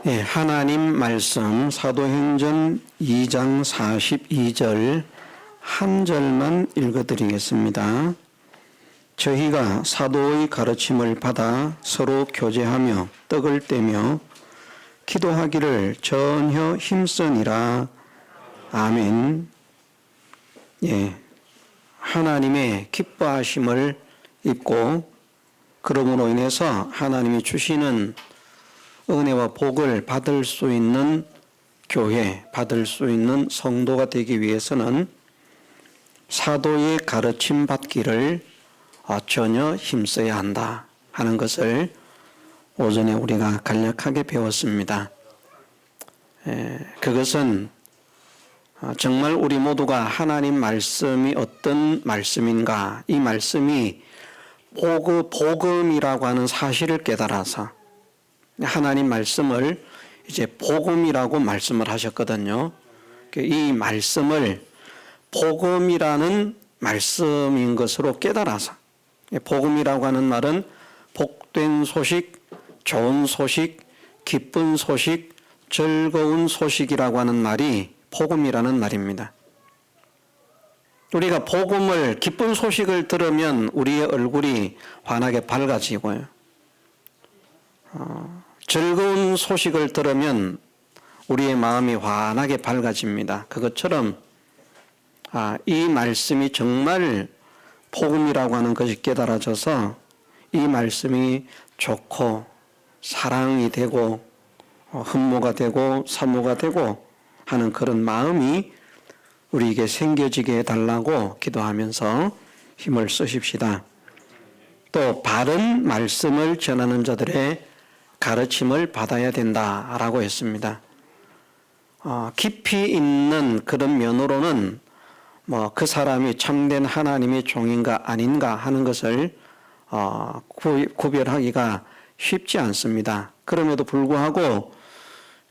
네, 하나님 말씀 사도행전 2장 42절 한 절만 읽어드리겠습니다. 저희가 사도의 가르침을 받아 서로 교제하며 떡을 떼며 기도하기를 전혀 힘쓰니라. 아멘. 예, 하나님의 기뻐하심을 입고 그러므로 인해서 하나님이 주시는 은혜와 복을 받을 수 있는 교회, 받을 수 있는 성도가 되기 위해서는 사도의 가르침 받기를 전혀 힘써야 한다 하는 것을 오전에 우리가 간략하게 배웠습니다. 그것은 정말 우리 모두가 하나님 말씀이 어떤 말씀인가, 이 말씀이 복음이라고 하는 사실을 깨달아서 하나님 말씀을 이제 복음이라고 말씀을 하셨거든요. 이 말씀을 복음이라는 말씀인 것으로 깨달아서, 복음이라고 하는 말은 복된 소식, 좋은 소식, 기쁜 소식, 즐거운 소식이라고 하는 말이 복음이라는 말입니다. 우리가 복음을, 기쁜 소식을 들으면 우리의 얼굴이 환하게 밝아지고요. 즐거운 소식을 들으면 우리의 마음이 환하게 밝아집니다. 그것처럼 이 말씀이 정말 복음이라고 하는 것이 깨달아져서 이 말씀이 좋고 사랑이 되고 흠모가 되고 사모가 되고 하는 그런 마음이 우리에게 생겨지게 해달라고 기도하면서 힘을 쓰십시다. 또 바른 말씀을 전하는 자들의 가르침을 받아야 된다라고 했습니다. 깊이 있는 그런 면으로는 그 사람이 참된 하나님의 종인가 아닌가 하는 것을 구별하기가 쉽지 않습니다. 그럼에도 불구하고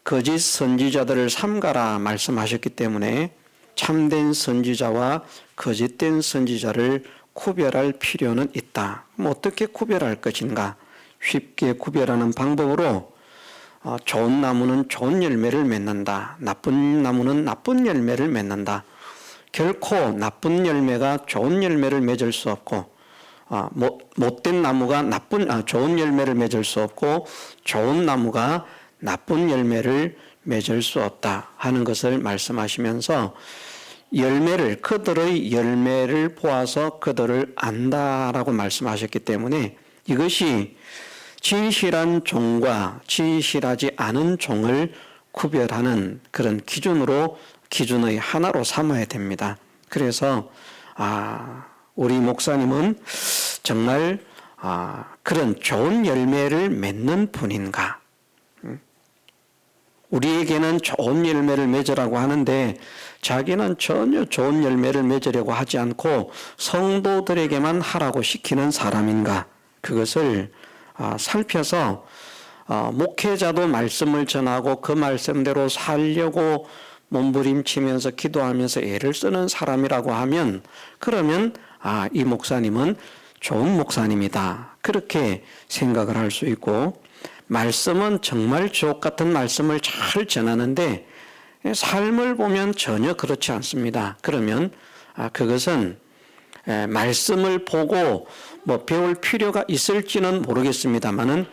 거짓 선지자들을 삼가라 말씀하셨기 때문에 참된 선지자와 거짓된 선지자를 구별할 필요는 있다. 어떻게 구별할 것인가? 쉽게 구별하는 방법으로 좋은 나무는 좋은 열매를 맺는다. 나쁜 나무는 나쁜 열매를 맺는다. 결코 나쁜 열매가 좋은 열매를 맺을 수 없고 못된 나무가 좋은 열매를 맺을 수 없고 좋은 나무가 나쁜 열매를 맺을 수 없다 하는 것을 말씀하시면서 그들의 열매를 보아서 그들을 안다라고 말씀하셨기 때문에 이것이 진실한 종과 진실하지 않은 종을 구별하는 그런 기준의 하나로 삼아야 됩니다. 그래서 우리 목사님은 정말 그런 좋은 열매를 맺는 분인가? 우리에게는 좋은 열매를 맺으라고 하는데 자기는 전혀 좋은 열매를 맺으려고 하지 않고 성도들에게만 하라고 시키는 사람인가? 그것을 살펴서 목회자도 말씀을 전하고 그 말씀대로 살려고 몸부림치면서 기도하면서 애를 쓰는 사람이라고 하면 그러면 이 목사님은 좋은 목사님이다. 그렇게 생각을 할 수 있고 말씀은 정말 주옥 같은 말씀을 잘 전하는데 삶을 보면 전혀 그렇지 않습니다. 그러면 그것은 말씀을 보고 배울 필요가 있을지는 모르겠습니다만은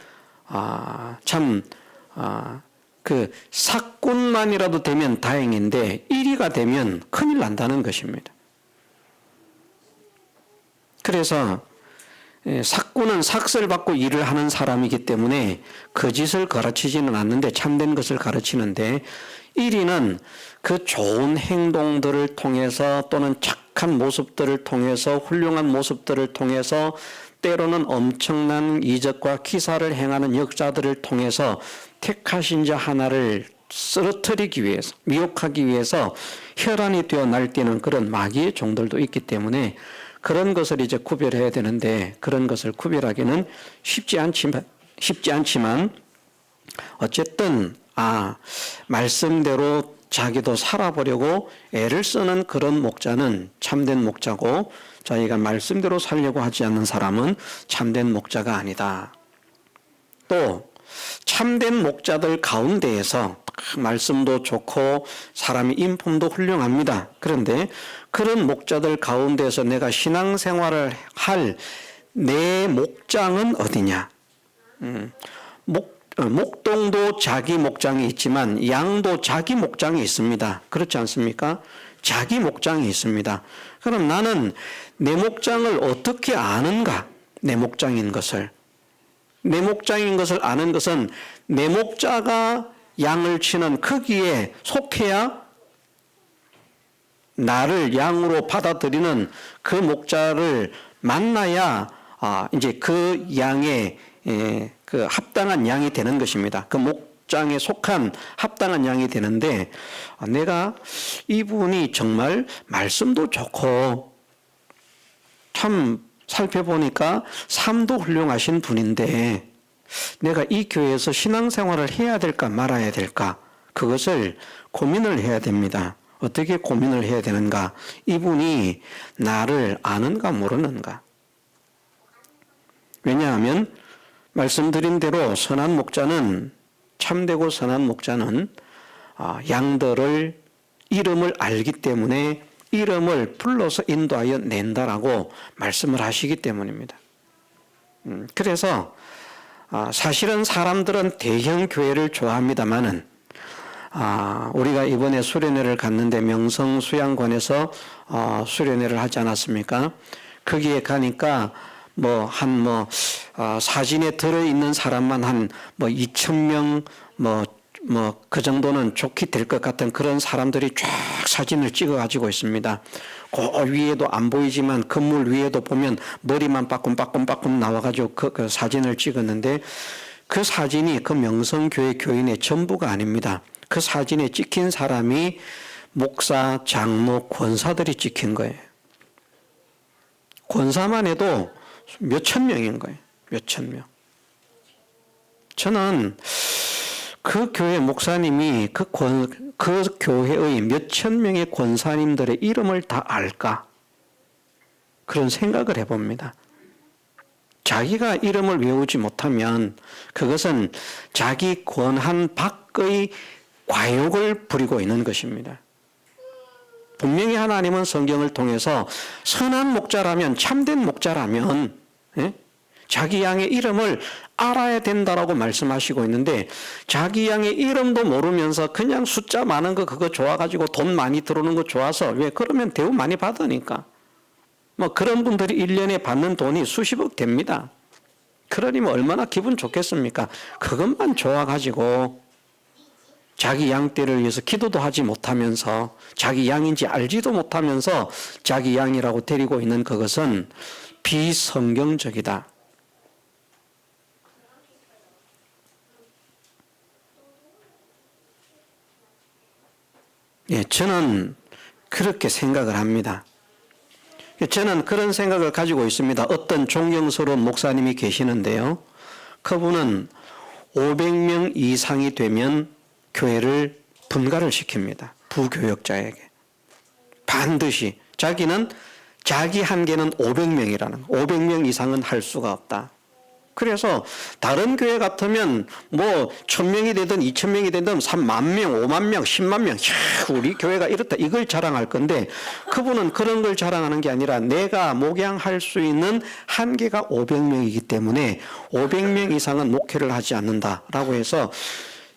그 사꾼만이라도 되면 다행인데 1위가 되면 큰일 난다는 것입니다. 그래서 사꾼은 삭슬 받고 일을 하는 사람이기 때문에 거짓을 가르치지는 않는데 참된 것을 가르치는데 1위는 그 좋은 행동들을 통해서 또는 착한 모습들을 통해서 훌륭한 모습들을 통해서 때로는 엄청난 이적과 기사를 행하는 역사들을 통해서 택하신 자 하나를 쓰러뜨리기 위해서 미혹하기 위해서 혈안이 되어 날뛰는 그런 마귀의 종들도 있기 때문에 그런 것을 이제 구별해야 되는데 그런 것을 구별하기는 쉽지 않지만 어쨌든 말씀대로 자기도 살아보려고 애를 쓰는 그런 목자는 참된 목자고 자기가 말씀대로 살려고 하지 않는 사람은 참된 목자가 아니다. 또 참된 목자들 가운데에서 말씀도 좋고 사람이 인품도 훌륭합니다. 그런데 그런 목자들 가운데서 내가 신앙생활을 할 내 목장은 어디냐? 목동도 자기 목장이 있지만 양도 자기 목장이 있습니다. 그렇지 않습니까? 자기 목장이 있습니다. 그럼 나는 내 목장을 어떻게 아는가? 내 목장인 것을. 내 목장인 것을 아는 것은 내 목자가 양을 치는 크기에 속해야 나를 양으로 받아들이는 그 목자를 만나야 이제 그 양의 그 합당한 양이 되는 것입니다. 그 목장에 속한 합당한 양이 되는데 내가 이분이 정말 말씀도 좋고 참 살펴보니까 삶도 훌륭하신 분인데 내가 이 교회에서 신앙생활을 해야 될까 말아야 될까 그것을 고민을 해야 됩니다. 어떻게 고민을 해야 되는가? 이분이 나를 아는가 모르는가? 왜냐하면 말씀드린 대로 선한 목자는 참되고 선한 목자는 양들을 이름을 알기 때문에 이름을 불러서 인도하여 낸다라고 말씀을 하시기 때문입니다. 그래서 사실은 사람들은 대형 교회를 좋아합니다마는 우리가 이번에 수련회를 갔는데 명성수양관에서 수련회를 하지 않았습니까? 거기에 가니까 사진에 들어있는 사람만 한 2,000명 그 정도는 좋게 될 것 같은 그런 사람들이 쫙 사진을 찍어 가지고 있습니다. 그 위에도 안 보이지만 건물 위에도 보면 머리만 빠꿈빠꿈 나와가지고 그 사진을 찍었는데 그 사진이 그 명성교회 교인의 전부가 아닙니다. 그 사진에 찍힌 사람이 목사, 장로, 권사들이 찍힌 거예요. 권사만 해도 몇천 명인 거예요. 몇천 명. 저는 그 교회 목사님이 그 교회의 몇천 명의 권사님들의 이름을 다 알까? 그런 생각을 해봅니다. 자기가 이름을 외우지 못하면 그것은 자기 권한 밖의 과욕을 부리고 있는 것입니다. 분명히 하나님은 성경을 통해서 선한 목자라면 참된 목자라면 자기 양의 이름을 알아야 된다라고 말씀하시고 있는데 자기 양의 이름도 모르면서 그냥 숫자 많은 거 그거 좋아가지고 돈 많이 들어오는 거 좋아서 왜 그러면 대우 많이 받으니까 그런 분들이 1년에 받는 돈이 수십억 됩니다. 그러니까 얼마나 기분 좋겠습니까? 그것만 좋아가지고 자기 양떼를 위해서 기도도 하지 못하면서 자기 양인지 알지도 못하면서 자기 양이라고 데리고 있는 그것은 비성경적이다. 저는 그렇게 생각을 합니다. 저는 그런 생각을 가지고 있습니다. 어떤 존경스러운 목사님이 계시는데요. 그분은 500명 이상이 되면 교회를 분가를 시킵니다. 부교역자에게. 반드시 자기는 자기 한계는 500명이라는 500명 이상은 할 수가 없다. 그래서 다른 교회 같으면 1,000명이 되든 2,000명이 되든 3만 명, 5만 명, 10만 명, 우리 교회가 이렇다 이걸 자랑할 건데 그분은 그런 걸 자랑하는 게 아니라 내가 목양할 수 있는 한계가 500명이기 때문에 500명 이상은 목회를 하지 않는다라고 해서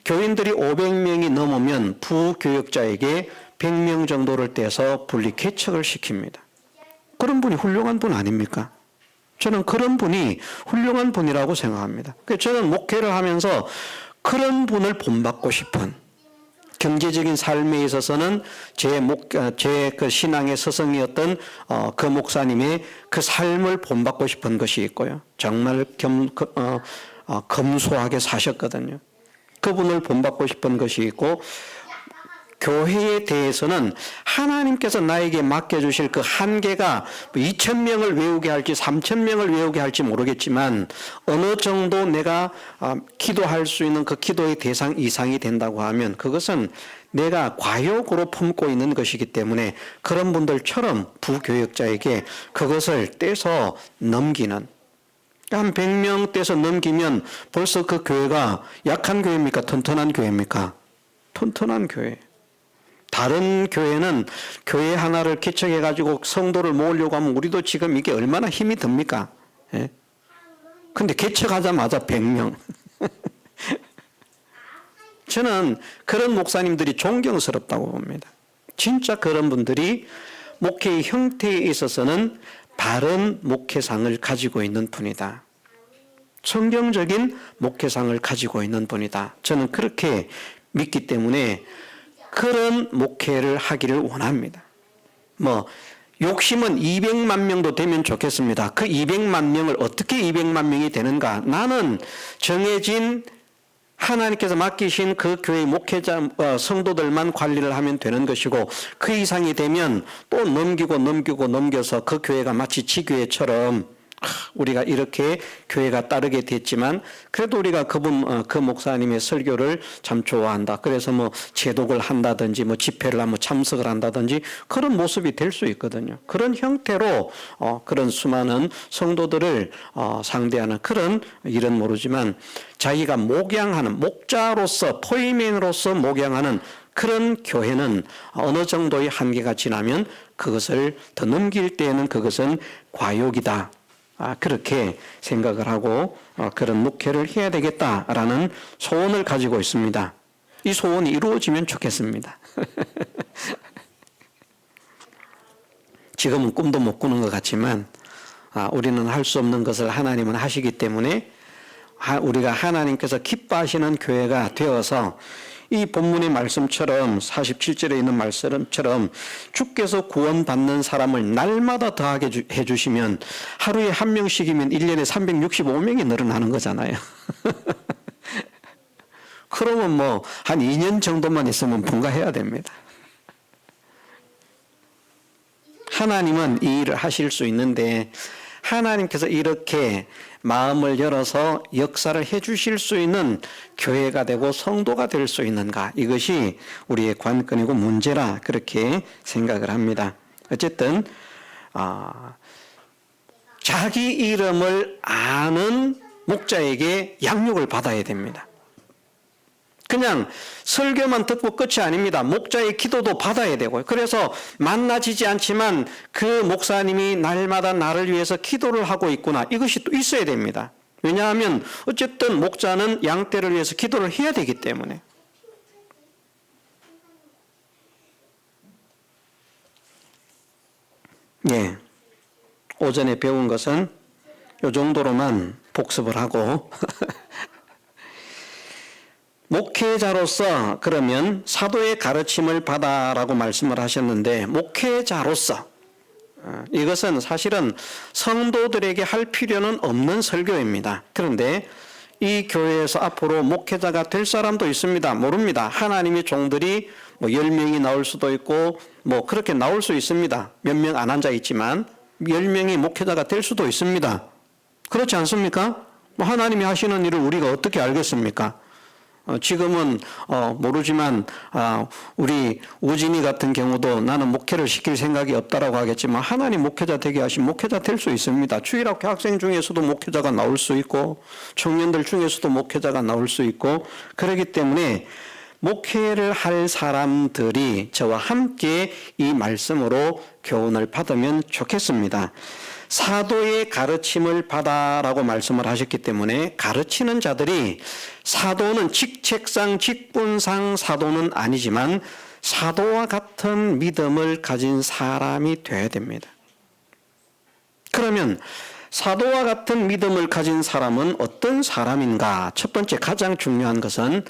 교인들이 500명이 넘으면 부교역자에게 100명 정도를 떼서 분리 개척을 시킵니다. 그런 분이 훌륭한 분 아닙니까? 저는 그런 분이 훌륭한 분이라고 생각합니다. 저는 목회를 하면서 그런 분을 본받고 싶은 경제적인 삶에 있어서는 제 그 신앙의 스승이었던 그 목사님의 그 삶을 본받고 싶은 것이 있고요. 정말 검소하게 사셨거든요. 그분을 본받고 싶은 것이 있고 교회에 대해서는 하나님께서 나에게 맡겨주실 그 한계가 2,000명을 외우게 할지 3,000명을 외우게 할지 모르겠지만 어느 정도 내가 기도할 수 있는 그 기도의 대상 이상이 된다고 하면 그것은 내가 과욕으로 품고 있는 것이기 때문에 그런 분들처럼 부교역자에게 그것을 떼서 넘기는 한 100명대에서 넘기면 벌써 그 교회가 약한 교회입니까? 튼튼한 교회입니까? 튼튼한 교회. 다른 교회는 교회 하나를 개척해가지고 성도를 모으려고 하면 우리도 지금 이게 얼마나 힘이 듭니까? 예? 근데 개척하자마자 100명. 저는 그런 목사님들이 존경스럽다고 봅니다. 진짜 그런 분들이 목회의 형태에 있어서는 바른 목회상을 가지고 있는 분이다. 성경적인 목회상을 가지고 있는 분이다. 저는 그렇게 믿기 때문에 그런 목회를 하기를 원합니다. 욕심은 200만 명도 되면 좋겠습니다. 그 200만 명을 어떻게 200만 명이 되는가? 나는 정해진 하나님께서 맡기신 그 교회 목회자 성도들만 관리를 하면 되는 것이고, 그 이상이 되면 또 넘겨서 그 교회가 마치 지교회처럼 우리가 이렇게 교회가 따르게 됐지만 그래도 우리가 그 목사님의 설교를 참 좋아한다. 그래서 제독을 한다든지 집회를 하면 참석을 한다든지 그런 모습이 될 수 있거든요. 그런 형태로 그런 수많은 성도들을 상대하는 그런 일은 모르지만 자기가 목양하는 목자로서 포이맨으로서 목양하는 그런 교회는 어느 정도의 한계가 지나면 그것을 더 넘길 때에는 그것은 과욕이다. 그렇게 생각을 하고 그런 목회를 해야 되겠다라는 소원을 가지고 있습니다. 이 소원이 이루어지면 좋겠습니다. 지금은 꿈도 못 꾸는 것 같지만 우리는 할 수 없는 것을 하나님은 하시기 때문에 우리가 하나님께서 기뻐하시는 교회가 되어서 이 본문의 말씀처럼 47절에 있는 말씀처럼 주께서 구원받는 사람을 날마다 더하게 해주시면 하루에 한 명씩이면 1년에 365명이 늘어나는 거잖아요. 그러면 한 2년 정도만 있으면 분가해야 됩니다. 하나님은 이 일을 하실 수 있는데 하나님께서 이렇게 마음을 열어서 역사를 해주실 수 있는 교회가 되고 성도가 될 수 있는가, 이것이 우리의 관건이고 문제라 그렇게 생각을 합니다. 어쨌든 자기 이름을 아는 목자에게 양육을 받아야 됩니다. 그냥 설교만 듣고 끝이 아닙니다. 목자의 기도도 받아야 되고요. 그래서 만나지지 않지만 그 목사님이 날마다 나를 위해서 기도를 하고 있구나, 이것이 또 있어야 됩니다. 왜냐하면 어쨌든 목자는 양떼를 위해서 기도를 해야 되기 때문에. 오전에 배운 것은 이 정도로만 복습을 하고 목회자로서 그러면 사도의 가르침을 받아라고 말씀을 하셨는데, 목회자로서 이것은 사실은 성도들에게 할 필요는 없는 설교입니다. 그런데 이 교회에서 앞으로 목회자가 될 사람도 있습니다. 모릅니다. 하나님의 종들이 10명이 나올 수도 있고 그렇게 나올 수 있습니다. 몇 명 안 앉아 있지만 10명이 목회자가 될 수도 있습니다. 그렇지 않습니까? 하나님이 하시는 일을 우리가 어떻게 알겠습니까? 지금은 모르지만 우리 우진이 같은 경우도 나는 목회를 시킬 생각이 없다라고 하겠지만 하나님 목회자 되게 하시면 목회자 될 수 있습니다. 주일학교 학생 중에서도 목회자가 나올 수 있고 청년들 중에서도 목회자가 나올 수 있고, 그렇기 때문에 목회를 할 사람들이 저와 함께 이 말씀으로 교훈을 받으면 좋겠습니다. 사도의 가르침을 받아라고 말씀을 하셨기 때문에 가르치는 자들이, 사도는 직책상 직분상 사도는 아니지만 사도와 같은 믿음을 가진 사람이 되어야 됩니다. 그러면 사도와 같은 믿음을 가진 사람은 어떤 사람인가? 첫 번째 가장 중요한 것은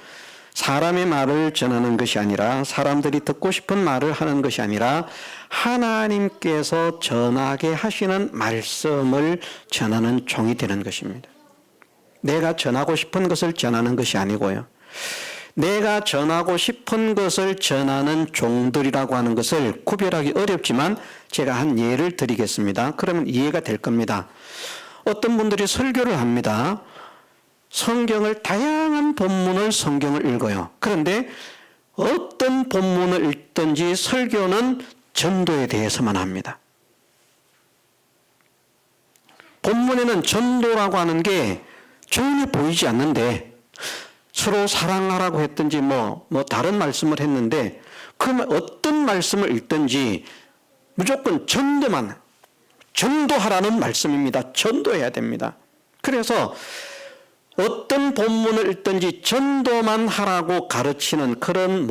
사람의 말을 전하는 것이 아니라, 사람들이 듣고 싶은 말을 하는 것이 아니라 하나님께서 전하게 하시는 말씀을 전하는 종이 되는 것입니다. 내가 전하고 싶은 것을 전하는 것이 아니고요. 내가 전하고 싶은 것을 전하는 종들이라고 하는 것을 구별하기 어렵지만 제가 한 예를 드리겠습니다. 그러면 이해가 될 겁니다. 어떤 분들이 설교를 합니다. 성경을, 다양한 본문을 성경을 읽어요. 그런데 어떤 본문을 읽든지 설교는 전도에 대해서만 합니다. 본문에는 전도라고 하는 게 전혀 보이지 않는데 서로 사랑하라고 했든지 뭐 다른 말씀을 했는데 그 어떤 말씀을 읽든지 무조건 전도하라는 말씀입니다. 전도해야 됩니다. 그래서 어떤 본문을 읽든지 전도만 하라고 가르치는 그런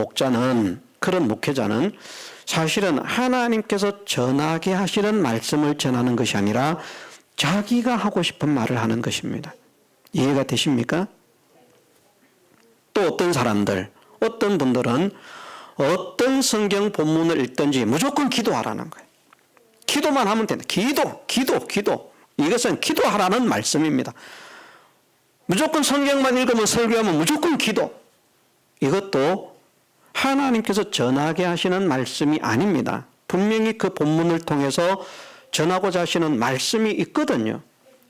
목회자는 사실은 하나님께서 전하게 하시는 말씀을 전하는 것이 아니라 자기가 하고 싶은 말을 하는 것입니다. 이해가 되십니까? 또 어떤 분들은 어떤 성경 본문을 읽든지 무조건 기도하라는 거예요. 기도만 하면 된다. 기도. 이것은 기도하라는 말씀입니다. 무조건 성경만 읽으면 설교하면 무조건 기도. 이것도 하나님께서 전하게 하시는 말씀이 아닙니다. 분명히 그 본문을 통해서 전하고자 하시는 말씀이 있거든요.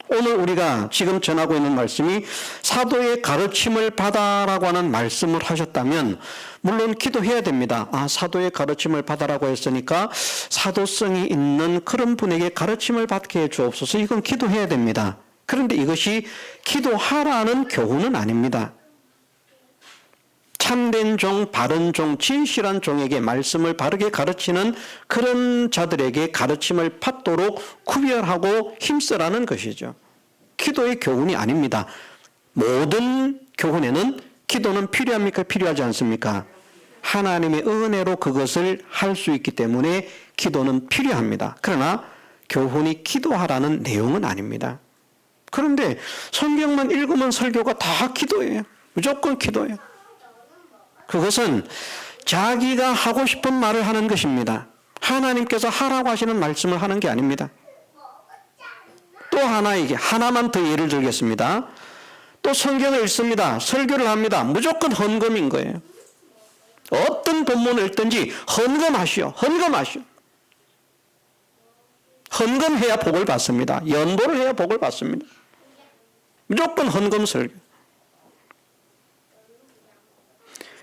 오늘 우리가 지금 전하고 있는 말씀이 사도의 가르침을 받아라고 하는 말씀을 하셨다면 물론 기도해야 됩니다. 사도의 가르침을 받아라고 했으니까 사도성이 있는 그런 분에게 가르침을 받게 해 주옵소서. 이건 기도해야 됩니다. 그런데 이것이 기도하라는 교훈은 아닙니다. 참된 종, 바른 종, 진실한 종에게 말씀을 바르게 가르치는 그런 자들에게 가르침을 받도록 구별하고 힘쓰라는 것이죠. 기도의 교훈이 아닙니다. 모든 교훈에는 기도는 필요합니까? 필요하지 않습니까? 하나님의 은혜로 그것을 할 수 있기 때문에 기도는 필요합니다. 그러나 교훈이 기도하라는 내용은 아닙니다. 그런데 성경만 읽으면 설교가 다 기도예요. 무조건 기도예요. 그것은 자기가 하고 싶은 말을 하는 것입니다. 하나님께서 하라고 하시는 말씀을 하는 게 아닙니다. 또 하나만 더 예를 들겠습니다. 또 성경을 읽습니다. 설교를 합니다. 무조건 헌금인 거예요. 어떤 본문을 읽든지 헌금하시오. 헌금해야 복을 받습니다. 연보를 해야 복을 받습니다. 무조건 헌금 설교.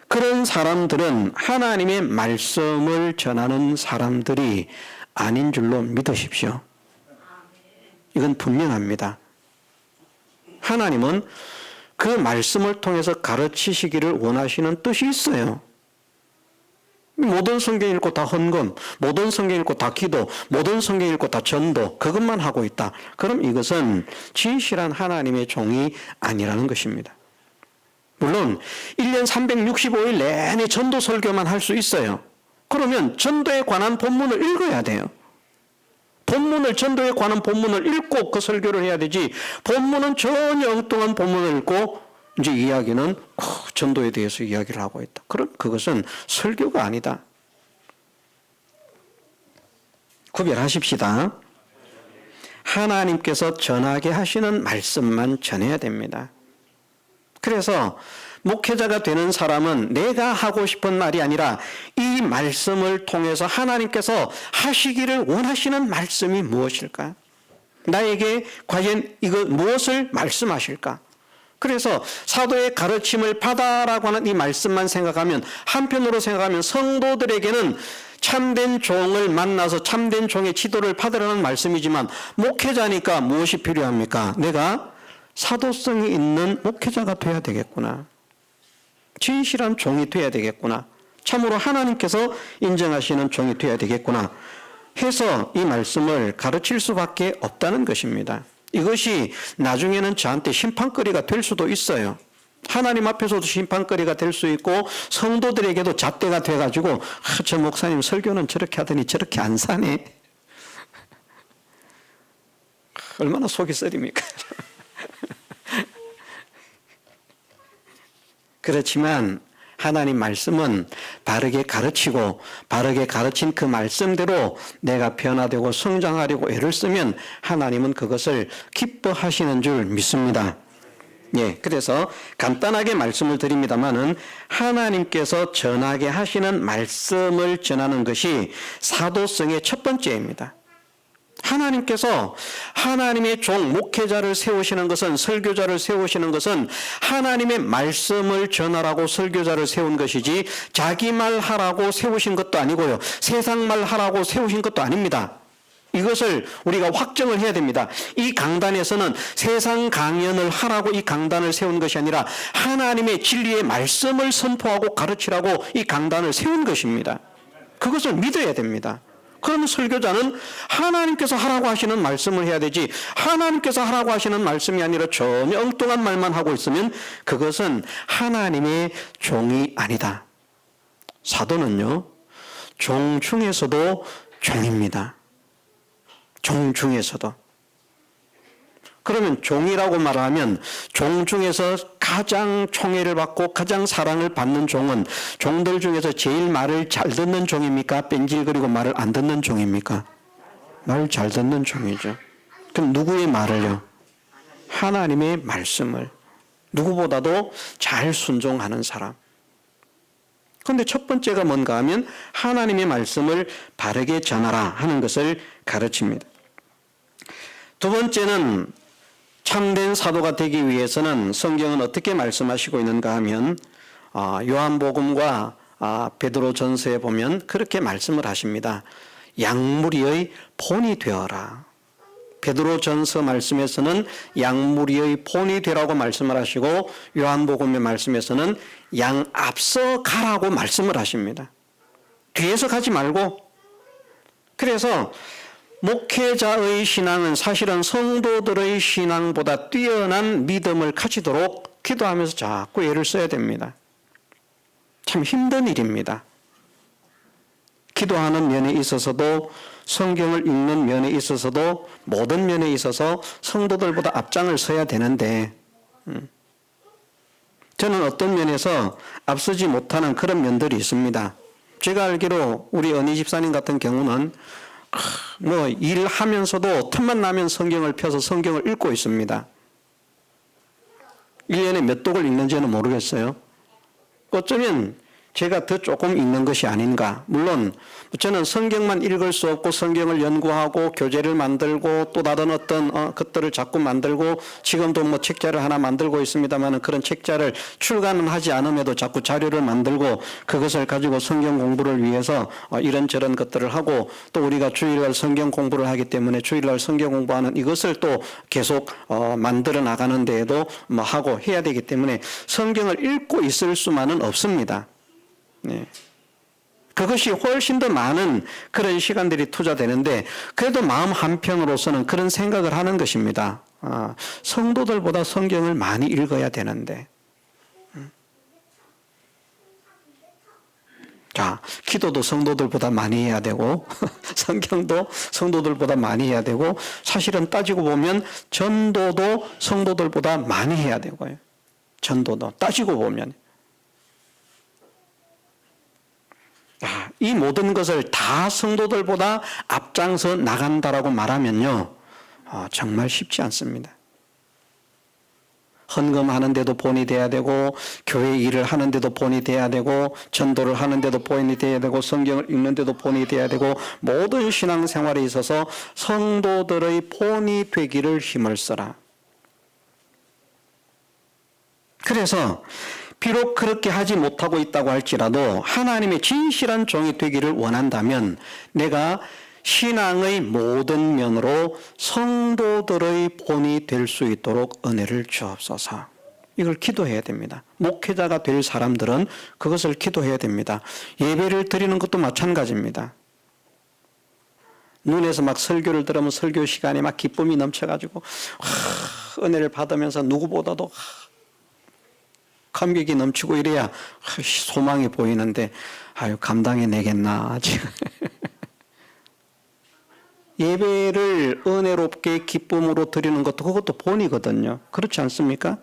그런 사람들은 하나님의 말씀을 전하는 사람들이 아닌 줄로 믿으십시오. 이건 분명합니다. 하나님은 그 말씀을 통해서 가르치시기를 원하시는 뜻이 있어요. 모든 성경 읽고 다 헌금, 모든 성경 읽고 다 기도, 모든 성경 읽고 다 전도, 그것만 하고 있다. 그럼 이것은 진실한 하나님의 종이 아니라는 것입니다. 물론 1년 365일 내내 전도 설교만 할 수 있어요. 그러면 전도에 관한 본문을 읽어야 돼요. 전도에 관한 본문을 읽고 그 설교를 해야 되지, 본문은 전혀 엉뚱한 본문을 읽고 이제 이야기는 전도에 대해서 이야기를 하고 있다. 그럼 그것은 설교가 아니다. 구별하십시다. 하나님께서 전하게 하시는 말씀만 전해야 됩니다. 그래서 목회자가 되는 사람은 내가 하고 싶은 말이 아니라 이 말씀을 통해서 하나님께서 하시기를 원하시는 말씀이 무엇일까? 나에게 과연 이거 무엇을 말씀하실까? 그래서 사도의 가르침을 받아라고 하는 이 말씀만 생각하면, 한편으로 생각하면 성도들에게는 참된 종을 만나서 참된 종의 지도를 받으라는 말씀이지만, 목회자니까 무엇이 필요합니까? 내가 사도성이 있는 목회자가 돼야 되겠구나. 진실한 종이 돼야 되겠구나. 참으로 하나님께서 인정하시는 종이 돼야 되겠구나 해서 이 말씀을 가르칠 수밖에 없다는 것입니다. 이것이 나중에는 저한테 심판거리가 될 수도 있어요. 하나님 앞에서도 심판거리가 될 수 있고 성도들에게도 잣대가 돼가지고 저 목사님 설교는 저렇게 하더니 저렇게 안 사네. 얼마나 속이 쓰립니까? 그렇지만 하나님 말씀은 바르게 가르치고 바르게 가르친 그 말씀대로 내가 변화되고 성장하려고 애를 쓰면 하나님은 그것을 기뻐하시는 줄 믿습니다. 그래서 간단하게 말씀을 드립니다마는 하나님께서 전하게 하시는 말씀을 전하는 것이 사도성의 첫 번째입니다. 하나님께서 하나님의 종, 목회자를 세우시는 것은, 설교자를 세우시는 것은 하나님의 말씀을 전하라고 설교자를 세운 것이지 자기 말 하라고 세우신 것도 아니고요, 세상 말 하라고 세우신 것도 아닙니다. 이것을 우리가 확정을 해야 됩니다. 이 강단에서는 세상 강연을 하라고 이 강단을 세운 것이 아니라 하나님의 진리의 말씀을 선포하고 가르치라고 이 강단을 세운 것입니다. 그것을 믿어야 됩니다. 그러면 설교자는 하나님께서 하라고 하시는 말씀을 해야 되지, 하나님께서 하라고 하시는 말씀이 아니라 전혀 엉뚱한 말만 하고 있으면 그것은 하나님의 종이 아니다. 사도는요, 종 중에서도 종입니다. 종 중에서도. 그러면 종이라고 말하면 종 중에서 가장 총애를 받고 가장 사랑을 받는 종은 종들 중에서 제일 말을 잘 듣는 종입니까? 뺀질거리고 말을 안 듣는 종입니까? 말 잘 듣는 종이죠. 그럼 누구의 말을요? 하나님의 말씀을. 누구보다도 잘 순종하는 사람. 그런데 첫 번째가 뭔가 하면 하나님의 말씀을 바르게 전하라 하는 것을 가르칩니다. 두 번째는 참된 사도가 되기 위해서는 성경은 어떻게 말씀하시고 있는가 하면 요한복음과 베드로전서에 보면 그렇게 말씀을 하십니다. 양무리의 본이 되어라. 베드로전서 말씀에서는 양무리의 본이 되라고 말씀을 하시고 요한복음의 말씀에서는 양 앞서 가라고 말씀을 하십니다. 뒤에서 가지 말고. 그래서 목회자의 신앙은 사실은 성도들의 신앙보다 뛰어난 믿음을 가지도록 기도하면서 자꾸 애를 써야 됩니다. 참 힘든 일입니다. 기도하는 면에 있어서도 성경을 읽는 면에 있어서도 모든 면에 있어서 성도들보다 앞장을 서야 되는데 저는 어떤 면에서 앞서지 못하는 그런 면들이 있습니다. 제가 알기로 우리 은희 집사님 같은 경우는 일하면서도 틈만 나면 성경을 펴서 성경을 읽고 있습니다. 1년에 몇 독을 읽는지는 모르겠어요. 어쩌면 제가 더 조금 읽는 것이 아닌가. 물론 저는 성경만 읽을 수 없고 성경을 연구하고 교재를 만들고 또 다른 어떤 것들을 자꾸 만들고 지금도 책자를 하나 만들고 있습니다만 그런 책자를 출간은 하지 않음에도 자꾸 자료를 만들고 그것을 가지고 성경 공부를 위해서 이런저런 것들을 하고 또 우리가 주일날 성경 공부를 하기 때문에 주일날 성경 공부하는 이것을 또 계속 만들어 나가는 데에도 하고 해야 되기 때문에 성경을 읽고 있을 수만은 없습니다. 네. 그것이 훨씬 더 많은 그런 시간들이 투자되는데 그래도 마음 한편으로서는 그런 생각을 하는 것입니다. 성도들보다 성경을 많이 읽어야 되는데 자, 기도도 성도들보다 많이 해야 되고 성경도 성도들보다 많이 해야 되고 사실은 따지고 보면 전도도 성도들보다 많이 해야 되고요. 전도도 따지고 보면 이 모든 것을 다 성도들보다 앞장서 나간다라고 말하면요, 정말 쉽지 않습니다. 헌금하는데도 본이 돼야 되고 교회 일을 하는데도 본이 돼야 되고 전도를 하는데도 본이 돼야 되고 성경을 읽는데도 본이 돼야 되고 모든 신앙생활에 있어서 성도들의 본이 되기를 힘을 써라. 그래서 비록 그렇게 하지 못하고 있다고 할지라도 하나님의 진실한 종이 되기를 원한다면 내가 신앙의 모든 면으로 성도들의 본이 될 수 있도록 은혜를 주옵소서. 이걸 기도해야 됩니다. 목회자가 될 사람들은 그것을 기도해야 됩니다. 예배를 드리는 것도 마찬가지입니다. 눈에서 막 설교를 들으면 설교 시간에 막 기쁨이 넘쳐가지고 은혜를 받으면서 누구보다도 감격이 넘치고 이래야 소망이 보이는데 감당해내겠나 지금. 예배를 은혜롭게 기쁨으로 드리는 것도 그것도 본이거든요. 그렇지 않습니까?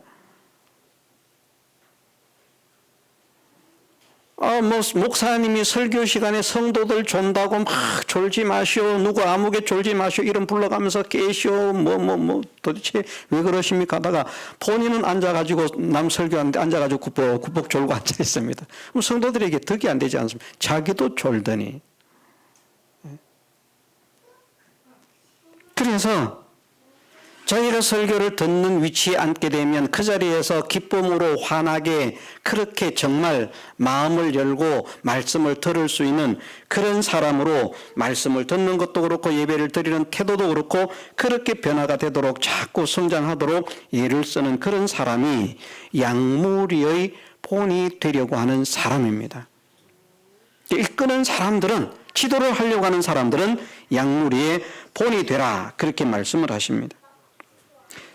목사님이 설교 시간에 성도들 존다고 막 졸지 마시오, 누구 아무개 졸지 마시오 이런 불러가면서 깨시오, 도대체 왜 그러십니까? 하다가 본인은 앉아가지고 남 설교하는데 앉아가지고 구벅구벅 졸고 앉아 있습니다. 그럼 성도들에게 덕이 안 되지 않습니까? 자기도 졸더니. 그래서 저희가 설교를 듣는 위치에 앉게 되면 그 자리에서 기쁨으로 환하게 그렇게 정말 마음을 열고 말씀을 들을 수 있는 그런 사람으로 말씀을 듣는 것도 그렇고 예배를 드리는 태도도 그렇고 그렇게 변화가 되도록 자꾸 성장하도록 애를 쓰는 그런 사람이 양무리의 본이 되려고 하는 사람입니다. 이끄는 사람들은, 지도를 하려고 하는 사람들은 양무리의 본이 되라, 그렇게 말씀을 하십니다.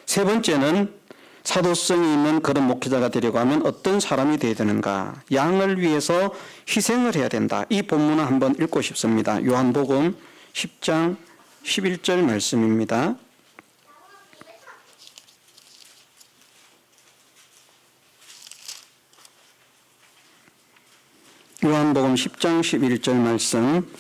세 번째는 사도성이 있는 그런 목회자가 되려고 하면 어떤 사람이 되어야 되는가? 양을 위해서 희생을 해야 된다. 이 본문을 한번 읽고 싶습니다. 요한복음 10장 11절 말씀입니다. 요한복음 10장 11절 말씀.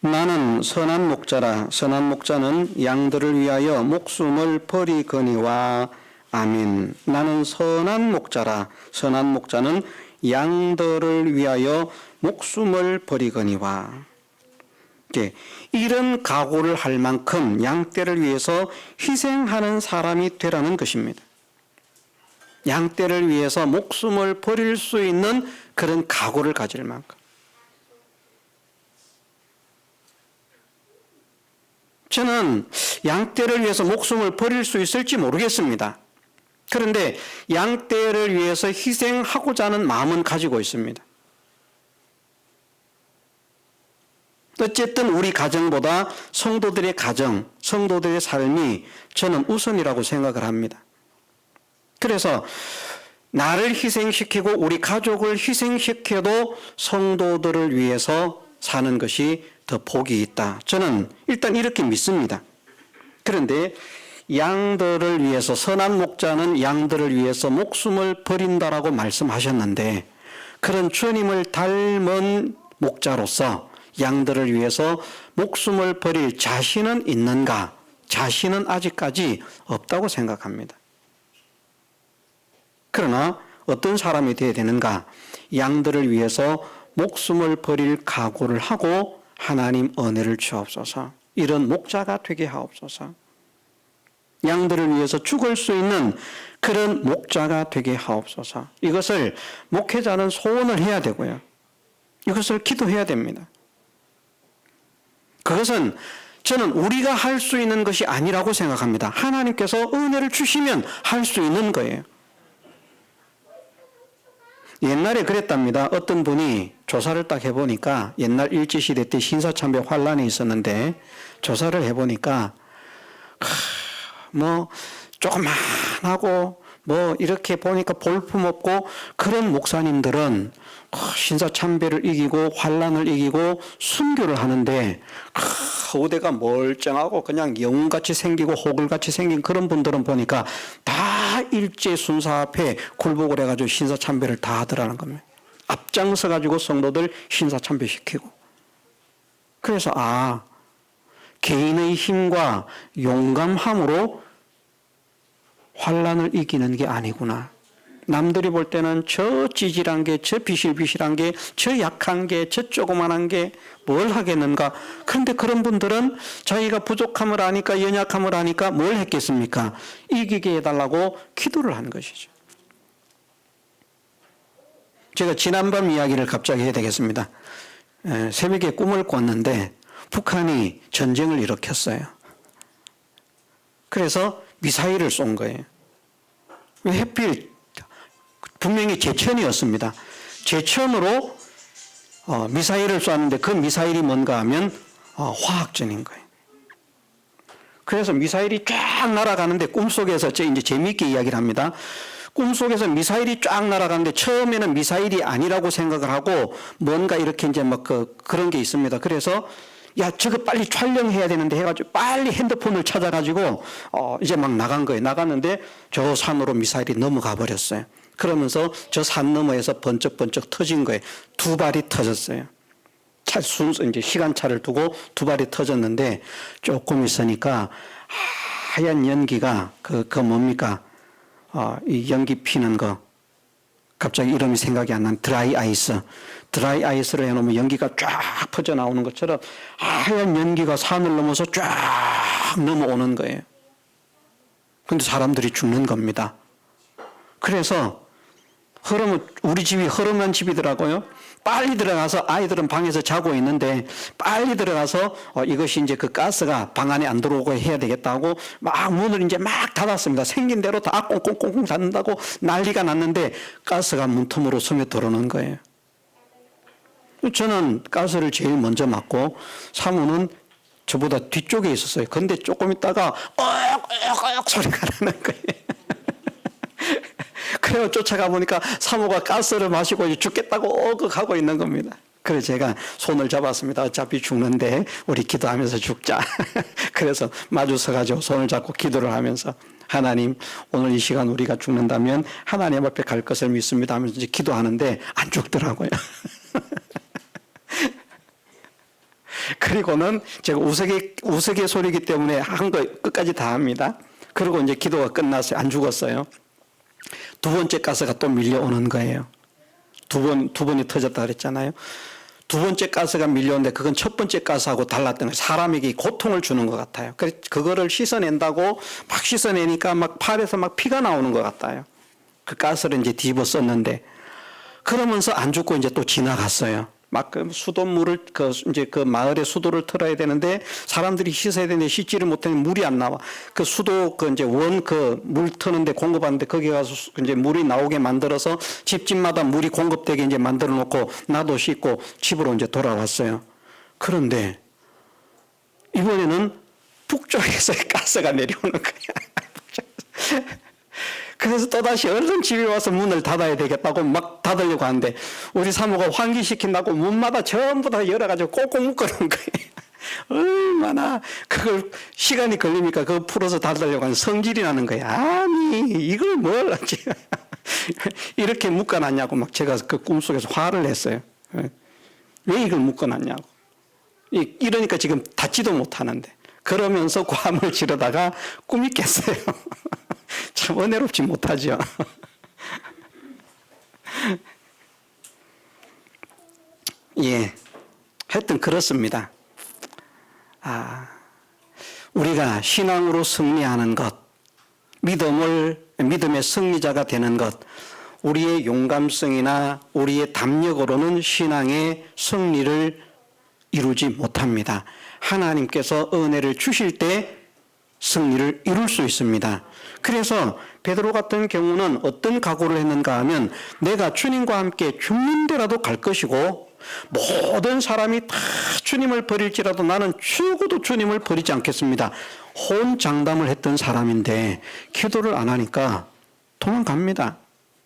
나는 선한 목자라. 선한 목자는 양들을 위하여 목숨을 버리거니와. 아멘. 나는 선한 목자라. 선한 목자는 양들을 위하여 목숨을 버리거니와. 이런 각오를 할 만큼 양떼를 위해서 희생하는 사람이 되라는 것입니다. 양떼를 위해서 목숨을 버릴 수 있는 그런 각오를 가질 만큼. 저는 양떼를 위해서 목숨을 버릴 수 있을지 모르겠습니다. 그런데 양떼를 위해서 희생하고자 하는 마음은 가지고 있습니다. 어쨌든 우리 가정보다 성도들의 가정, 성도들의 삶이 저는 우선이라고 생각을 합니다. 그래서 나를 희생시키고 우리 가족을 희생시켜도 성도들을 위해서 사는 것이 더 복이 있다. 저는 일단 이렇게 믿습니다. 그런데 양들을 위해서, 선한 목자는 양들을 위해서 목숨을 버린다라고 말씀하셨는데, 그런 주님을 닮은 목자로서 양들을 위해서 목숨을 버릴 자신은 있는가? 자신은 아직까지 없다고 생각합니다. 그러나 어떤 사람이 되어야 되는가? 양들을 위해서 목숨을 버릴 각오를 하고 하나님 은혜를 주옵소서. 이런 목자가 되게 하옵소서. 양들을 위해서 죽을 수 있는 그런 목자가 되게 하옵소서. 이것을 목회자는 소원을 해야 되고요. 이것을 기도해야 됩니다. 그것은 저는 우리가 할 수 있는 것이 아니라고 생각합니다. 하나님께서 은혜를 주시면 할 수 있는 거예요. 옛날에 그랬답니다. 어떤 분이 조사를 딱 해보니까, 옛날 일제시대 때 신사참배 환란이 있었는데 조사를 해보니까 뭐 조그만하고 뭐 이렇게 보니까 볼품없고 그런 목사님들은 신사참배를 이기고 환란을 이기고 순교를 하는데, 의대가 멀쩡하고 그냥 영웅같이 생기고 호글같이 생긴 그런 분들은 보니까 다 일제 순사 앞에 굴복을 해가지고 신사참배를 다 하더라는 겁니다. 앞장서 가지고 성도들 신사참배 시키고. 그래서 개인의 힘과 용감함으로 환란을 이기는 게 아니구나. 남들이 볼 때는 저 찌질한 게, 저 비실비실한 게, 저 약한 게, 저 조그만한 게 뭘 하겠는가. 그런데 그런 분들은 자기가 부족함을 아니까, 연약함을 아니까 뭘 했겠습니까? 이기게 해달라고 기도를 한 것이죠. 제가 지난밤 이야기를 갑자기 해야 되겠습니다. 새벽에 꿈을 꿨는데 북한이 전쟁을 일으켰어요. 그래서 미사일을 쏜 거예요. 왜 하필 분명히 제천이었습니다. 제천으로 미사일을 쐈는데 그 미사일이 뭔가 하면 화학전인 거예요. 그래서 미사일이 쫙 날아가는데 꿈속에서 이제 재미있게 이야기를 합니다. 꿈속에서 미사일이 쫙 날아가는데 처음에는 미사일이 아니라고 생각을 하고 뭔가 이렇게 이제 막 그런 게 있습니다. 그래서 야, 저거 빨리 촬영해야 되는데 해가지고 빨리 핸드폰을 찾아가지고 이제 막 나간 거예요. 나갔는데 저 산으로 미사일이 넘어가 버렸어요. 그러면서 저 산 너머에서 번쩍번쩍 터진 거예요. 두 발이 터졌어요. 순서 이제 시간차를 두고 두 발이 터졌는데 조금 있으니까 하얀 연기가 그 뭡니까? 이 연기 피는 거. 갑자기 이름이 생각이 안 난 드라이 아이스. 드라이 아이스를 해놓으면 연기가 쫙 퍼져 나오는 것처럼 하얀 연기가 산을 넘어서 쫙 넘어오는 거예요. 근데 사람들이 죽는 겁니다. 그래서 우리 집이 허름한 집이더라고요. 빨리 들어가서 아이들은 방에서 자고 있는데 빨리 들어가서 이것이 이제 그 가스가 방 안에 안 들어오고 해야 되겠다고 막 문을 이제 막 닫았습니다. 생긴 대로 다 꽁꽁꽁꽁 닫는다고 난리가 났는데 가스가 문틈으로 스며 들어오는 거예요. 저는 가스를 제일 먼저 맞고 사모는 저보다 뒤쪽에 있었어요. 근데 조금 있다가 어역 소리가 나는 거예요. 그래서 쫓아가 보니까 사모가 가스를 마시고 죽겠다고 어극하고 있는 겁니다. 그래서 제가 손을 잡았습니다. 어차피 죽는데 우리 기도하면서 죽자. 그래서 마주 서가지고 손을 잡고 기도를 하면서 하나님, 오늘 이 시간 우리가 죽는다면 하나님 앞에 갈 것을 믿습니다 하면서 이제 기도하는데 안 죽더라고요. 그리고는 제가 우스갯소리이기 때문에 한 거 끝까지 다 합니다. 그리고 이제 기도가 끝났어요. 안 죽었어요. 두 번째 가스가 또 밀려오는 거예요. 두 번이 터졌다 그랬잖아요. 두 번째 가스가 밀려오는데 그건 첫 번째 가스하고 달랐던 거예요. 사람에게 고통을 주는 것 같아요. 그래서 그거를 씻어낸다고 막 씻어내니까 막 팔에서 막 피가 나오는 것 같아요. 그 가스를 이제 뒤집어 썼는데 그러면서 안 죽고 이제 또 지나갔어요. 막 그 수돗물을 이제 그 마을에 수도를 틀어야 되는데 사람들이 씻어야 되는데 씻지를 못하니 물이 안 나와. 그 수도 이제 물 트는데 공급하는데 거기 가서 이제 물이 나오게 만들어서 집집마다 물이 공급되게 이제 만들어 놓고 나도 씻고 집으로 이제 돌아왔어요. 그런데 이번에는 북쪽에서 가스가 내려오는 거야. 그래서 또다시 얼른 집에 와서 문을 닫아야 되겠다고 막 닫으려고 하는데 우리 사모가 환기시킨다고 문마다 전부 다 열어가지고 꽁꽁 묶어놓은 거예요. 얼마나 그걸 시간이 걸리니까 그거 풀어서 닫으려고 하는 성질이 나는 거예요. 아니 이걸 뭘 하지? 이렇게 묶어놨냐고 막 제가 그 꿈속에서 화를 냈어요. 왜 이걸 묶어놨냐고. 이러니까 지금 닫지도 못하는데 그러면서 고함을 지르다가 꿈이 깼어요. 참 은혜롭지 못하죠. 예, 하여튼 그렇습니다. 우리가 신앙으로 승리하는 것, 믿음의 승리자가 되는 것, 우리의 용감성이나 우리의 담력으로는 신앙의 승리를 이루지 못합니다. 하나님께서 은혜를 주실 때 승리를 이룰 수 있습니다. 그래서 베드로 같은 경우는 어떤 각오를 했는가 하면 내가 주님과 함께 죽는데라도 갈 것이고 모든 사람이 다 주님을 버릴지라도 나는 죽어도 주님을 버리지 않겠습니다. 혼장담을 했던 사람인데 기도를 안 하니까 도망갑니다.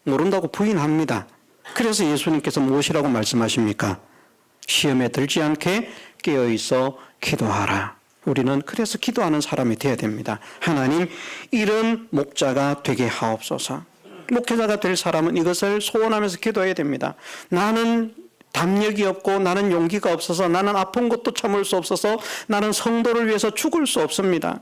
모른다고 부인합니다. 그래서 예수님께서 무엇이라고 말씀하십니까? 시험에 들지 않게 깨어있어 기도하라. 우리는 그래서 기도하는 사람이 되어야 됩니다. 하나님, 이런 목자가 되게 하옵소서. 목회자가 될 사람은 이것을 소원하면서 기도해야 됩니다. 나는 담력이 없고 나는 용기가 없어서 나는 아픈 것도 참을 수 없어서 나는 성도를 위해서 죽을 수 없습니다.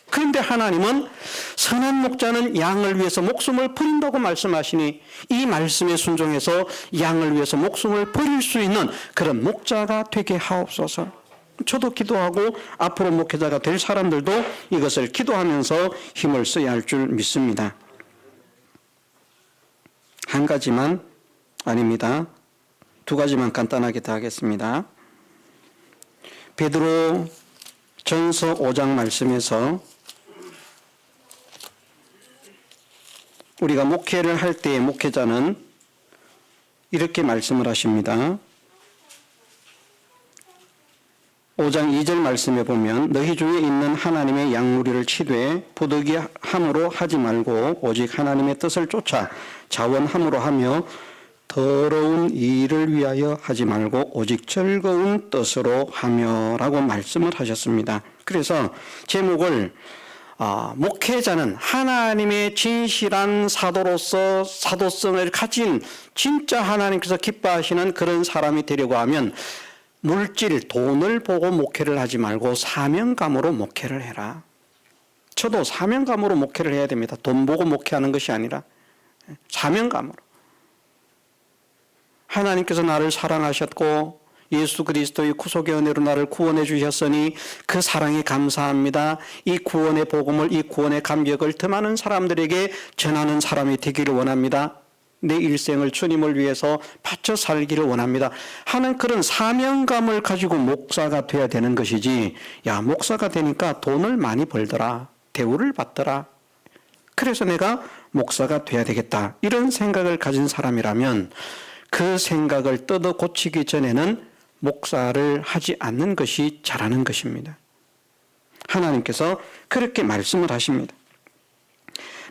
그런데 하나님은 선한 목자는 양을 위해서 목숨을 버린다고 말씀하시니 이 말씀에 순종해서 양을 위해서 목숨을 버릴 수 있는 그런 목자가 되게 하옵소서. 저도 기도하고 앞으로 목회자가 될 사람들도 이것을 기도하면서 힘을 써야 할 줄 믿습니다. 한 가지만 아닙니다. 두 가지만 간단하게 더 하겠습니다. 베드로 전서 5장 말씀에서 우리가 목회를 할 때 목회자는 이렇게 말씀을 하십니다. 5장 2절 말씀에 보면 너희 중에 있는 하나님의 양무리를 치되 부득이함으로 하지 말고 오직 하나님의 뜻을 쫓아 자원함으로 하며 더러운 일을 위하여 하지 말고 오직 즐거운 뜻으로 하며라고 말씀을 하셨습니다. 그래서 제목을 목회자는 하나님의 진실한 사도로서 사도성을 가진 진짜 하나님께서 기뻐하시는 그런 사람이 되려고 하면 물질, 돈을 보고 목회를 하지 말고 사명감으로 목회를 해라. 저도 사명감으로 목회를 해야 됩니다. 돈 보고 목회하는 것이 아니라 사명감으로. 하나님께서 나를 사랑하셨고 예수 그리스도의 구속의 은혜로 나를 구원해 주셨으니 그 사랑에 감사합니다. 이 구원의 복음을, 이 구원의 감격을 더 많은 사람들에게 전하는 사람이 되기를 원합니다. 내 일생을 주님을 위해서 바쳐 살기를 원합니다 하는 그런 사명감을 가지고 목사가 돼야 되는 것이지, 야, 목사가 되니까 돈을 많이 벌더라, 대우를 받더라, 그래서 내가 목사가 돼야 되겠다, 이런 생각을 가진 사람이라면 그 생각을 뜯어 고치기 전에는 목사를 하지 않는 것이 잘하는 것입니다. 하나님께서 그렇게 말씀을 하십니다.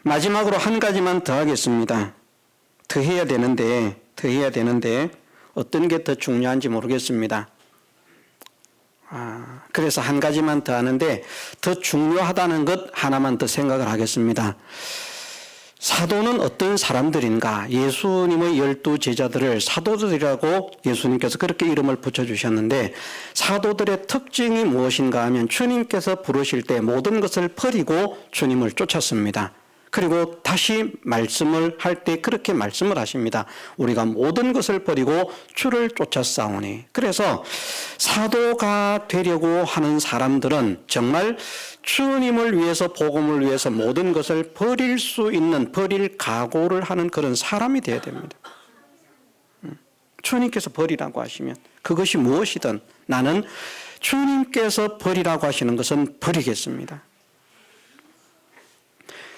마지막으로 한 가지만 더 하겠습니다. 더 해야 되는데 어떤 게 더 중요한지 모르겠습니다. 그래서 한 가지만 더 하는데, 더 중요하다는 것 하나만 더 생각을 하겠습니다. 사도는 어떤 사람들인가? 예수님의 12 제자들을 사도들이라고 예수님께서 그렇게 이름을 붙여주셨는데, 사도들의 특징이 무엇인가 하면 주님께서 부르실 때 모든 것을 버리고 주님을 쫓았습니다. 그리고 다시 말씀을 할 때 그렇게 말씀을 하십니다. 우리가 모든 것을 버리고 주를 쫓았사오니. 그래서 사도가 되려고 하는 사람들은 정말 주님을 위해서, 복음을 위해서 모든 것을 버릴 수 있는, 버릴 각오를 하는 그런 사람이 되어야 됩니다. 주님께서 버리라고 하시면 그것이 무엇이든 나는 주님께서 버리라고 하시는 것은 버리겠습니다.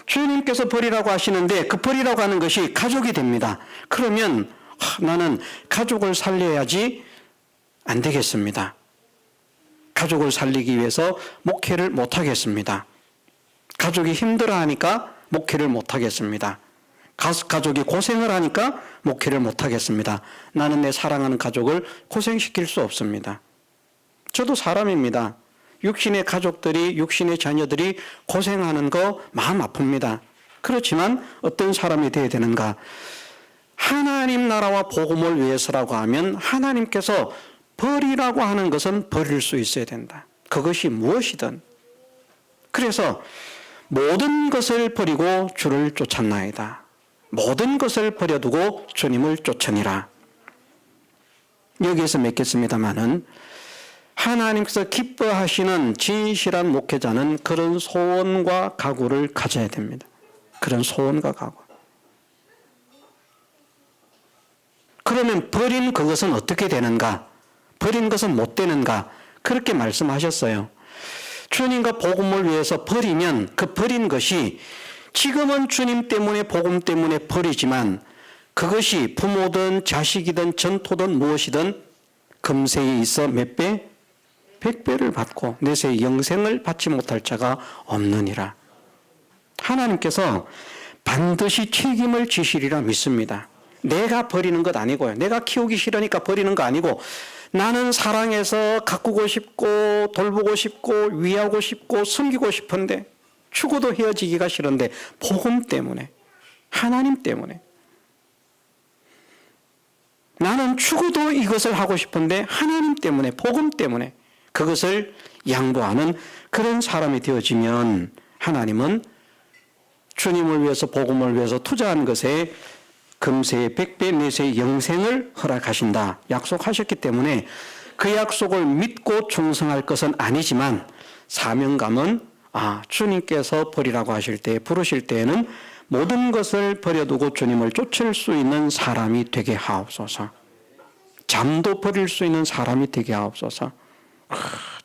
주님께서 버리라고 하시는데 그 버리라고 하는 것이 가족이 됩니다. 그러면 나는 가족을 살려야지 안 되겠습니다. 가족을 살리기 위해서 목회를 못하겠습니다. 가족이 힘들어하니까 목회를 못하겠습니다. 가족이 고생을 하니까 목회를 못하겠습니다. 나는 내 사랑하는 가족을 고생시킬 수 없습니다. 저도 사람입니다. 육신의 가족들이, 육신의 자녀들이 고생하는 거 마음 아픕니다. 그렇지만 어떤 사람이 되어야 되는가? 하나님 나라와 복음을 위해서라고 하면 하나님께서 버리라고 하는 것은 버릴 수 있어야 된다. 그것이 무엇이든. 그래서 모든 것을 버리고 주를 쫓았나이다. 모든 것을 버려두고 주님을 쫓으니라. 여기에서 맺겠습니다마는, 하나님께서 기뻐하시는 진실한 목회자는 그런 소원과 각오를 가져야 됩니다. 그런 소원과 각오. 그러면 버린 그것은 어떻게 되는가? 버린 것은 못 되는가? 그렇게 말씀하셨어요. 주님과 복음을 위해서 버리면 그 버린 것이 지금은 주님 때문에, 복음 때문에 버리지만 그것이 부모든 자식이든 전토든 무엇이든 금세에 있어 몇 배? 100배를 받고 내세의 영생을 받지 못할 자가 없느니라. 하나님께서 반드시 책임을 지시리라 믿습니다. 내가 버리는 것 아니고요. 내가 키우기 싫으니까 버리는 거 아니고, 나는 사랑해서 가꾸고 싶고 돌보고 싶고 위하고 싶고 섬기고 싶은데 죽어도 헤어지기가 싫은데 복음 때문에, 하나님 때문에, 나는 죽어도 이것을 하고 싶은데 하나님 때문에, 복음 때문에 그것을 양보하는 그런 사람이 되어지면 하나님은 주님을 위해서, 복음을 위해서 투자한 것에 금세의 100배, 내세의 영생을 허락하신다 약속하셨기 때문에 그 약속을 믿고 충성할 것은 아니지만, 사명감은 주님께서 버리라고 하실 때, 부르실 때에는 모든 것을 버려두고 주님을 쫓을 수 있는 사람이 되게 하옵소서. 잠도 버릴 수 있는 사람이 되게 하옵소서.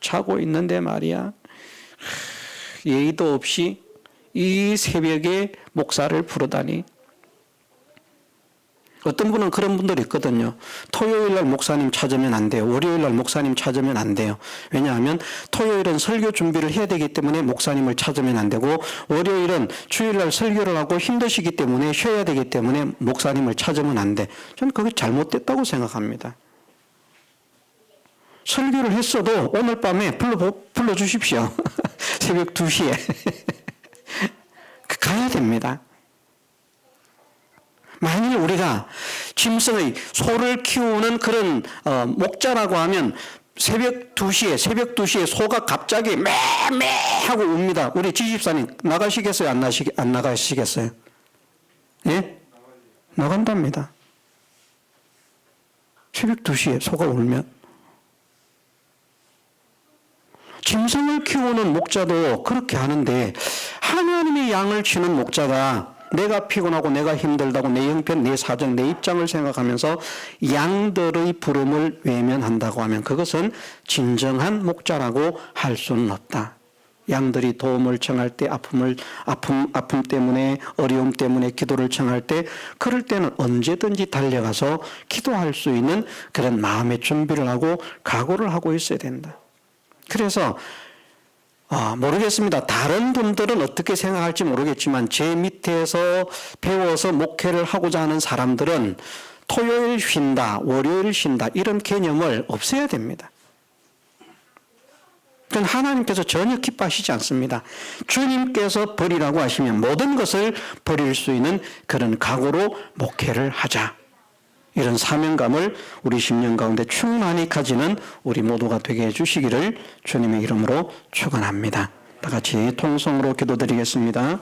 자고 있는데 말이야, 예의도 없이 이 새벽에 목사를 부르다니. 어떤 분은 그런 분들이 있거든요. 토요일날 목사님 찾으면 안 돼요. 월요일날 목사님 찾으면 안 돼요. 왜냐하면 토요일은 설교 준비를 해야 되기 때문에 목사님을 찾으면 안 되고, 월요일은 주일날 설교를 하고 힘드시기 때문에 쉬어야 되기 때문에 목사님을 찾으면 안 돼. 저는 그게 잘못됐다고 생각합니다. 설교를 했어도 오늘 밤에 불러주십시오. 새벽 2시에. 가야 됩니다. 만일 우리가 짐승의, 소를 키우는 그런 목자라고 하면 새벽 2시에 소가 갑자기 매 하고 웁니다. 우리 지집사님 나가시겠어요? 안 나가시겠어요? 예? 나간답니다. 새벽 2시에 소가 울면. 키우는 목자도 그렇게 하는데 하나님의 양을 치는 목자가 내가 피곤하고 내가 힘들다고 내 형편, 내 사정, 내 입장을 생각하면서 양들의 부름을 외면한다고 하면 그것은 진정한 목자라고 할 수는 없다. 양들이 도움을 청할 때 아픔 때문에 어려움 때문에 기도를 청할 때 그럴 때는 언제든지 달려가서 기도할 수 있는 그런 마음의 준비를 하고 각오를 하고 있어야 된다. 그래서 모르겠습니다. 다른 분들은 어떻게 생각할지 모르겠지만 제 밑에서 배워서 목회를 하고자 하는 사람들은 토요일 쉰다, 월요일 쉰다 이런 개념을 없애야 됩니다. 그건 하나님께서 전혀 기뻐하시지 않습니다. 주님께서 버리라고 하시면 모든 것을 버릴 수 있는 그런 각오로 목회를 하자. 이런 사명감을 우리 10년 가운데 충만히 가지는 우리 모두가 되게 해주시기를 주님의 이름으로 축원합니다. 다 같이 통성으로 기도드리겠습니다.